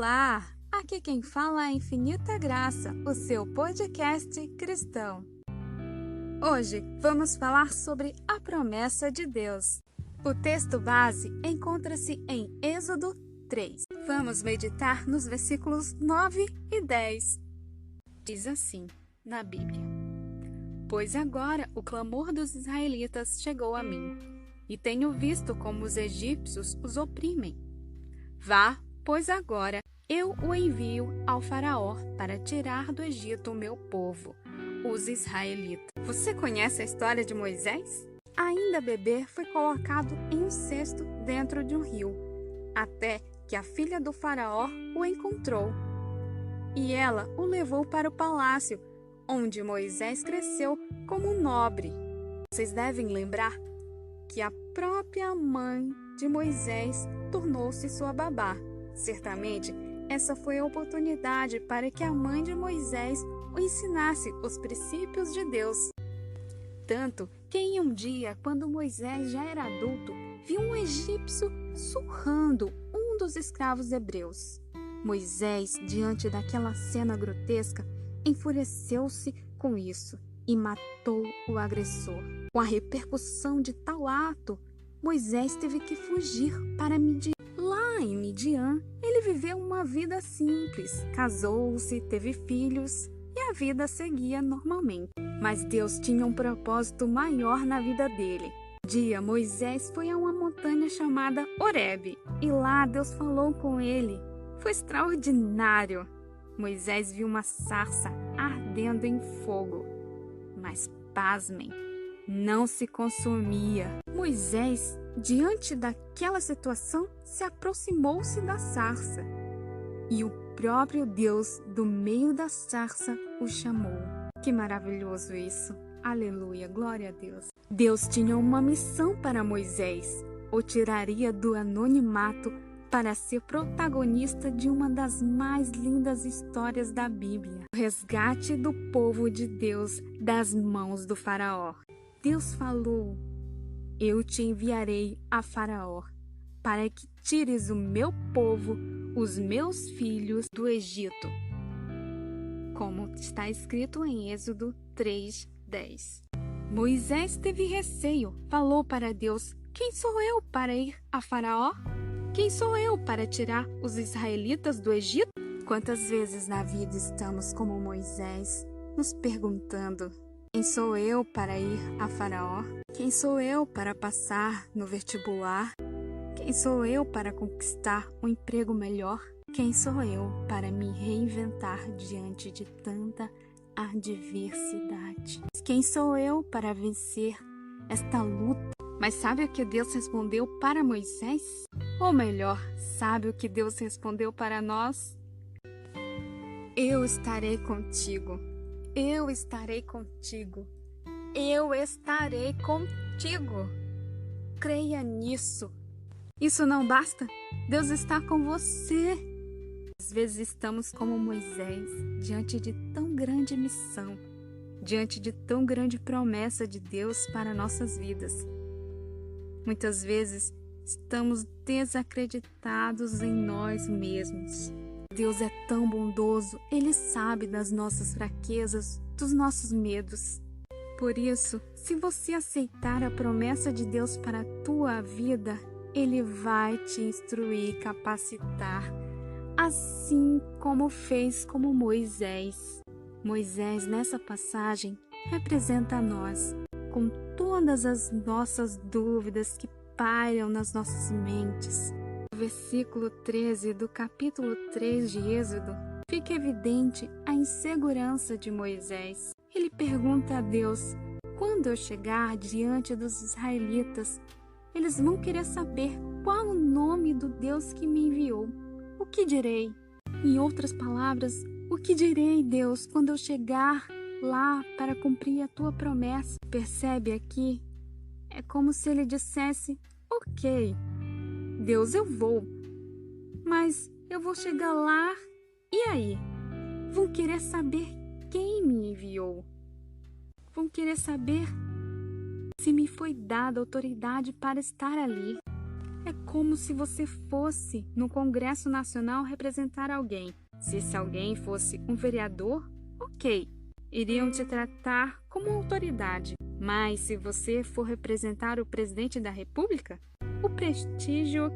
Olá! Aqui quem fala é Infinita Graça, o seu podcast cristão. Hoje vamos falar sobre a promessa de Deus. O texto base encontra-se em Êxodo 3. Vamos meditar nos versículos 9 e 10. Diz assim, na Bíblia: Pois agora o clamor dos israelitas chegou a mim, e tenho visto como os egípcios os oprimem. Vá, pois agora eu o envio ao Faraó para tirar do Egito o meu povo, os israelitas. Você conhece a história de Moisés? Ainda bebê foi colocado em um cesto dentro de um rio, até que a filha do Faraó o encontrou. E ela o levou para o palácio, onde Moisés cresceu como um nobre. Vocês devem lembrar que a própria mãe de Moisés tornou-se sua babá. Certamente, essa foi a oportunidade para que a mãe de Moisés o ensinasse os princípios de Deus. Tanto que em um dia, quando Moisés já era adulto, viu um egípcio surrando um dos escravos hebreus. Moisés, diante daquela cena grotesca, enfureceu-se com isso e matou o agressor. Com a repercussão de tal ato, Moisés teve que fugir para Midian. Lá em Midian, ele viveu uma vida simples, casou-se, teve filhos e a vida seguia normalmente. Mas Deus tinha um propósito maior na vida dele. Um dia, Moisés foi a uma montanha chamada Horebe e lá Deus falou com ele. Foi extraordinário. Moisés viu uma sarça ardendo em fogo, mas pasmem, não se consumia. Moisés, diante daquela situação, se aproximou-se da sarça e o próprio Deus, do meio da sarça, o chamou. Que maravilhoso isso! Aleluia, glória a Deus! Deus tinha uma missão para Moisés. O tiraria do anonimato para ser protagonista de uma das mais lindas histórias da Bíblia, o resgate do povo de Deus das mãos do Faraó. Deus falou: Eu te enviarei a Faraó, para que tires o meu povo, os meus filhos, do Egito. Como está escrito em Êxodo 3:10. Moisés teve receio, falou para Deus: Quem sou eu para ir a Faraó? Quem sou eu para tirar os israelitas do Egito? Quantas vezes na vida estamos como Moisés, nos perguntando: Quem sou eu para ir a Faraó? Quem sou eu para passar no vestibular? Quem sou eu para conquistar um emprego melhor? Quem sou eu para me reinventar diante de tanta adversidade? Quem sou eu para vencer esta luta? Mas sabe o que Deus respondeu para Moisés? Ou melhor, sabe o que Deus respondeu para nós? Eu estarei contigo. Eu estarei contigo. Eu estarei contigo. Creia nisso. Isso não basta? Deus está com você. Às vezes estamos como Moisés, diante de tão grande missão, diante de tão grande promessa de Deus para nossas vidas. Muitas vezes estamos desacreditados em nós mesmos. Deus é tão bondoso, Ele sabe das nossas fraquezas, dos nossos medos. Por isso, se você aceitar a promessa de Deus para a tua vida, Ele vai te instruir e capacitar, assim como fez com Moisés. Moisés, nessa passagem, representa a nós, com todas as nossas dúvidas que pairam nas nossas mentes. No versículo 13 do capítulo 3 de Êxodo, fica evidente a insegurança de Moisés. Ele pergunta a Deus: quando eu chegar diante dos israelitas, eles vão querer saber qual o nome do Deus que me enviou. O que direi? Em outras palavras, o que direi, Deus, quando eu chegar lá para cumprir a tua promessa? Percebe aqui? É como se ele dissesse: ok, Deus, eu vou, mas eu vou chegar lá e aí? Vão querer saber quem me enviou. Vão querer saber se me foi dada autoridade para estar ali. É como se você fosse no Congresso Nacional representar alguém. Se esse alguém fosse um vereador, ok, iriam te tratar como autoridade. Mas se você for representar o presidente da República, o prestígio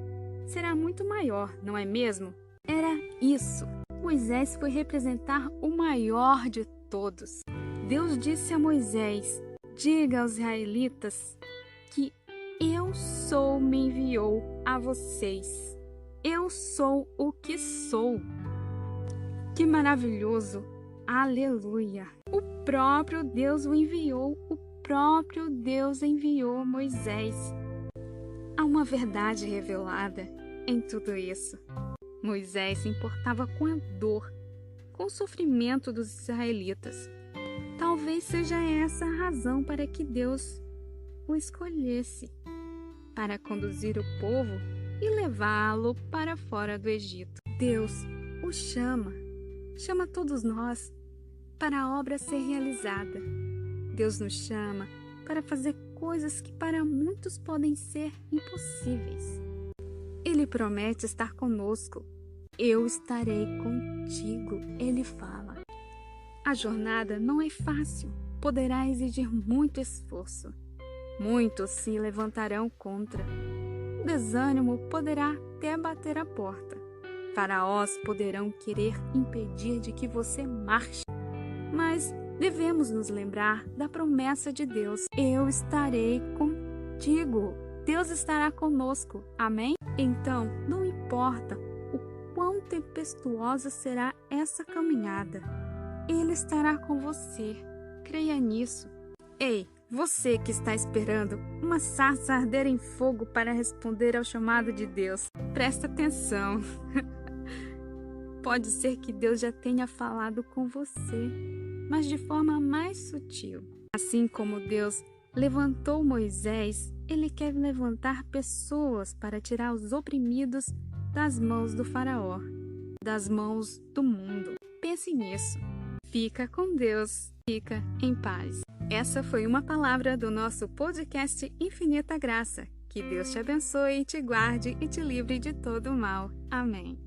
será muito maior, não é mesmo? Era isso. Moisés foi representar o maior de todos. Deus disse a Moisés: diga aos israelitas que eu sou me enviou a vocês. Eu sou o que sou. Que maravilhoso! Aleluia! O próprio Deus o enviou, o próprio Deus enviou Moisés. Há uma verdade revelada em tudo isso. Moisés se importava com a dor, com o sofrimento dos israelitas. Talvez seja essa a razão para que Deus o escolhesse, para conduzir o povo e levá-lo para fora do Egito. Deus o chama todos nós para a obra ser realizada. Deus nos chama para fazer coisas que para muitos podem ser impossíveis. Ele promete estar conosco. Eu estarei contigo, ele fala. A jornada não é fácil, poderá exigir muito esforço. Muitos se levantarão contra. O desânimo poderá até bater a porta. Faraós poderão querer impedir de que você marche. Mas devemos nos lembrar da promessa de Deus. Eu estarei contigo. Deus estará conosco. Amém? Então, não importa o quão tempestuosa será essa caminhada. Ele estará com você. Creia nisso. Ei, você que está esperando uma sarça arder em fogo para responder ao chamado de Deus, presta atenção. Pode ser que Deus já tenha falado com você, mas de forma mais sutil. Assim como Deus levantou Moisés, Ele quer levantar pessoas para tirar os oprimidos das mãos do faraó, das mãos do mundo. Pense nisso. Fica com Deus. Fica em paz. Essa foi uma palavra do nosso podcast Infinita Graça. Que Deus te abençoe, te guarde e te livre de todo o mal. Amém.